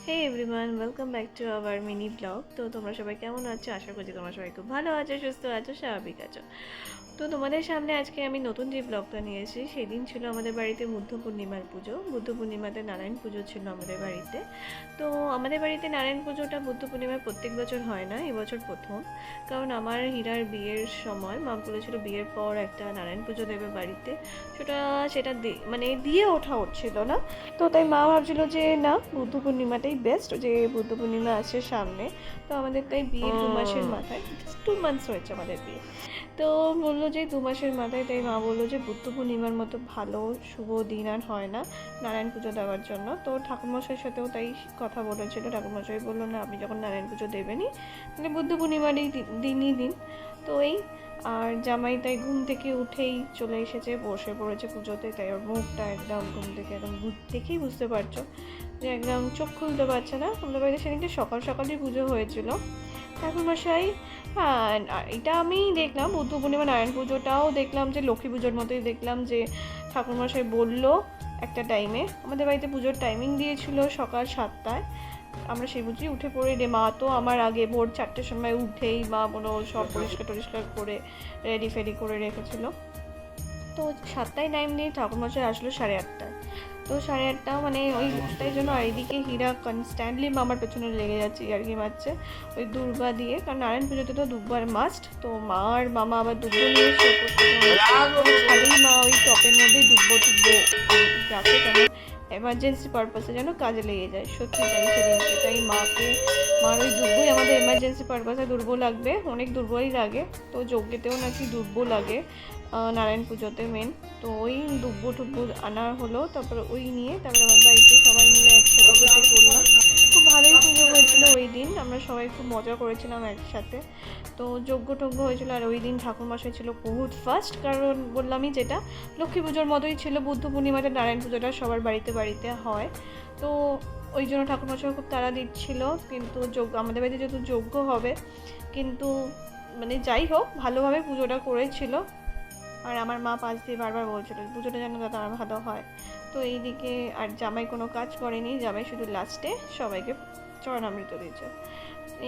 Hey everyone, welcome back to our mini blog. তো তোমরা সবাই কেমন আছো? আশা করছি তোমরা সবাই খুব ভালো আছো, সুস্থ আছো, স্বাভাবিক আছো। তো তোমাদের সামনে আজকে আমি নতুন যে ব্লগটা নিয়ে এসেছি, সেদিন ছিল আমাদের বাড়িতে বুদ্ধ পূর্ণিমার পুজো। বুদ্ধ পূর্ণিমাতে নারায়ণ পুজো ছিল আমাদের বাড়িতে। তো আমাদের বাড়িতে নারায়ণ পুজোটা বুদ্ধ পূর্ণিমায় প্রত্যেক বছর হয় না, এবছর প্রথম। কারণ আমার হীরার বিয়ের সময় মা বলেছিল বিয়ের পর একটা নারায়ণ পুজো দেবে বাড়িতে। সেটা মানে দিয়ে ওঠা হচ্ছিল না। তো তাই মা ভাবছিল যে না, বুদ্ধ পূর্ণিমাটাই বেস্ট, যে বুদ্ধ পূর্ণিমা আসছে সামনে। তো আমাদের তাই বিয়ের 2 মাসের মাথায়, 2 মান্থস হয়েছে আমাদের বিয়ে। তো বললো যে 2 মাসের মাথায়, তাই মা বললো যে বুদ্ধ পূর্ণিমার মতো ভালো শুভ দিন আর হয় না নারায়ণ পুজো দেওয়ার জন্য। তো ঠাকুরমশাইয়ের সাথেও তাই কথা বলেছিল। ঠাকুরমশাই বললো না, আপনি যখন নারায়ণ পুজো দেবেনই তাহলে বুদ্ধ পূর্ণিমারই দিনই দিন। তো এই আর জামাই তাই ঘুম থেকে উঠেই চলে এসেছে, বসে পড়েছে পুজোতে। তাই ওর মুখটা একদম ঘুম থেকে একদম দেখেই বুঝতে পারছো যে একদম চোখ খুলতে পারছে না। আমাদের বাড়িতে সেদিনকে সকাল সকালই পুজো হয়েছিল। ঠাকুরমশাই, হ্যাঁ, এটা আমি দেখলাম বুদ্ধ পূর্ণিমা নারায়ণ পুজোটাও দেখলাম যে লক্ষ্মী পুজোর মতোই দেখলাম যে ঠাকুরমশাই বললো একটা টাইমে আমাদের বাড়িতে পুজোর টাইমিং দিয়েছিল সকাল 7টায়। আমরা সেই বুঝেই উঠে পড়ে মা তো আমার আগে ভোর 4টের সময় উঠেই মা কোনো সব পরিষ্কার করে রেডি ফেডি করে রেখেছিল। তো 7টায় টাইম দিয়ে ঠাকুরমশাই আসলো 8:30টায়। তো 8:30 মানে ওই তাই জন্য। আর এদিকে হীরা কনস্ট্যান্টলি মামার পেছনে লেগে যাচ্ছে, আর কি মারছে ওই দুর্বা দিয়ে, কারণ নারায়ণ পুজোতে তো দুব্বার মাস্ট। তো মা আর মামা আবার দুব্বো নিয়ে খালি মা ওই টপের মধ্যেই দুব্বো রাখে, কারণ এমার্জেন্সি পারপাসে যেন কাজে লেগে যায়। সত্যি তাই সেদিনকে তাই মার ওই দুব্বোই আমাদের এমার্জেন্সি পারপাসে দুর্বো লাগবে, অনেক দুর্বলই লাগে। তো যজ্ঞেতেও নাকি দুব্বো লাগে নারায়ণ পুজোতে মেন। তো ওই দুব্বো টুব্বো আনা হলো, তারপরে ওই নিয়ে তারপরে আমার বাড়িতে সবাই মিলে একসাথে পুজো করলাম। খুব ভালোই পুজো হয়েছিল ওই দিন, আমরা সবাই খুব মজা করেছিলাম একসাথে। তো যজ্ঞ টজ্ঞ হয়েছিল। আর ওই দিন ঠাকুরমশাই ছিল বহুত ফার্স্ট, কারণ বললামই যেটা লক্ষ্মী পুজোর মতোই ছিল বুদ্ধ পূর্ণিমাতে নারায়ণ পুজোটা সবার বাড়িতে বাড়িতে হয়। তো ওই জন্য ঠাকুরমশাই খুব তাড়া দিচ্ছিল। কিন্তু আমাদের বাড়িতে যেহেতু যজ্ঞ হবে, কিন্তু মানে যাই হোক ভালোভাবে পুজোটা করেছিল। আর আমার মা পাশ দিয়ে বারবার বলছিল পুজোটা যেন যাতে আমার ভালো হয়। তো এইদিকে আর জামাই কোনো কাজ করেনি, জামাই শুধু লাস্টে সবাইকে চরণামৃত দিয়েছে।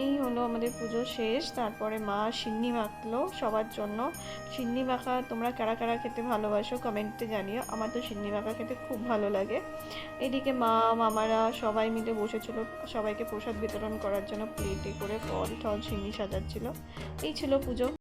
এই হলো আমাদের পুজো শেষ। তারপরে মা সিন্নি মাখলো সবার জন্য। সিন্নি মাখা তোমরা কারা কারা খেতে ভালোবাসো কমেন্টে জানিও। আমার তো সিন্নি মাখা খেতে খুব ভালো লাগে। এদিকে মা মামারা সবাই মিলে বসেছিল সবাইকে প্রসাদ বিতরণ করার জন্য, প্লেটে করে ফল টল সিন্নি সাজাচ্ছিল। এই ছিল পুজো।